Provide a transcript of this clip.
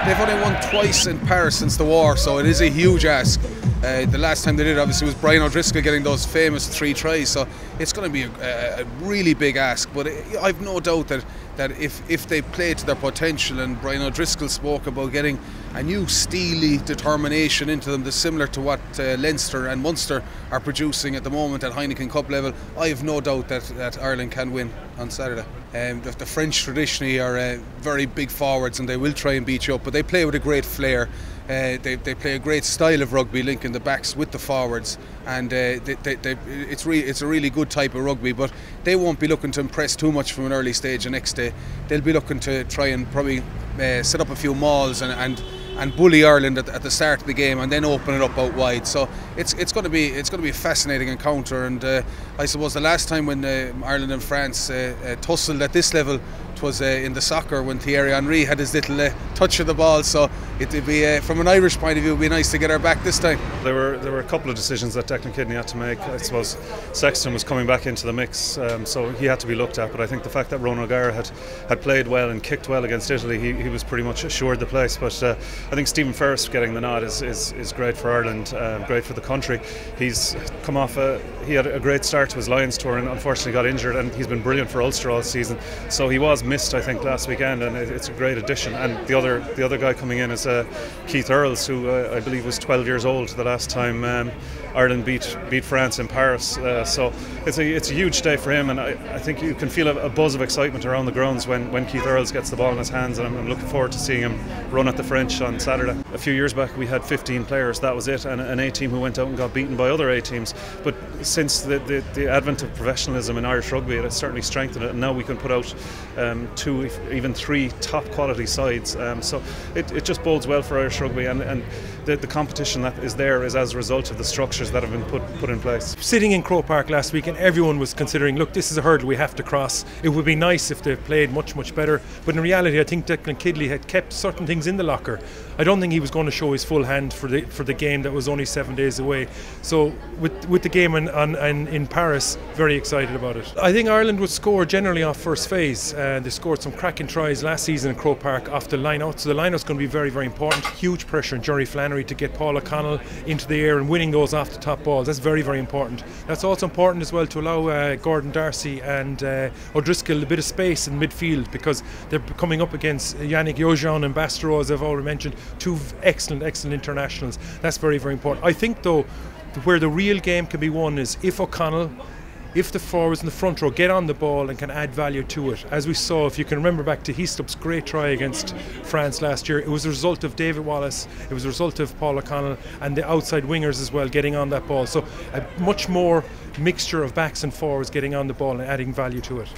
They've only won twice in Paris since the war, so it is a huge ask. The last time they did, obviously, was Brian O'Driscoll getting those famous 3 tries, so it's going to be a really big ask. But I've no doubt that if they play to their potential, and Brian O'Driscoll spoke about getting a new steely determination into them, that's similar to what Leinster and Munster are producing at the moment at Heineken Cup level, I have no doubt that Ireland can win on Saturday. The French traditionally are very big forwards, and they will try and beat you up, but they play with a great flair. They play a great style of rugby, linking the backs with the forwards, and it's a really good type of rugby. But they won't be looking to impress too much from an early stage the next day. They'll be looking to try and probably set up a few mauls and bully Ireland at the start of the game, and then open it up out wide. So it's going to be a fascinating encounter. And I suppose the last time when Ireland and France tussled at this level was in the soccer, when Thierry Henry had his little touch of the ball. So it'd be, from an Irish point of view, it'd be nice to get her back this time. There were a couple of decisions that Declan Kidney had to make. I suppose Sexton was coming back into the mix, so he had to be looked at. But I think the fact that Ronan O'Gara had played well and kicked well against Italy, he was pretty much assured the place. But I think Stephen Ferris getting the nod is great for Ireland, great for the country. He's come off he had a great start to his Lions tour, and unfortunately got injured, and he's been brilliant for Ulster all season. So he was missed, I think, last weekend, and it's a great addition. And the other guy coming in is Keith Earls, who I believe was 12 years old the last time Ireland beat France in Paris. So it's a huge day for him, and I think you can feel a buzz of excitement around the grounds when Keith Earls gets the ball in his hands, and I'm looking forward to seeing him run at the French on Saturday. A few years back we had 15 players, that was it, and an A team who went out and got beaten by other A teams. But since the advent of professionalism in Irish rugby, it has certainly strengthened it, and now we can put out 2, even 3 top quality sides. So it just bodes well for Irish rugby, and the competition that is there is as a result of the structures that have been put in place. Sitting in Croke Park last week, and everyone was considering, look, this is a hurdle we have to cross. It would be nice if they played much better, but in reality I think Declan Kidley had kept certain things in the locker. I don't think he was going to show his full hand for the game that was only 7 days away. So with the game in Paris, very excited about it. I think Ireland would score generally off first phase. They scored some cracking tries last season in Croke Park off the line-out, so the line-out's going to be very, very important. Huge pressure on Jerry Flannery to get Paul O'Connell into the air and winning those off the top balls. That's very, very important. That's also important as well to allow Gordon Darcy and O'Driscoll a bit of space in midfield, because they're coming up against Yannick Yojan and Bastereau, as I've already mentioned, 2 excellent internationals. That's very, very important. I think though where the real game can be won is if the forwards in the front row get on the ball and can add value to it. As we saw, if you can remember back to Heaslop's great try against France last year, it was a result of David Wallace, it was a result of Paul O'Connell and the outside wingers as well getting on that ball. So a much more mixture of backs and forwards getting on the ball and adding value to it.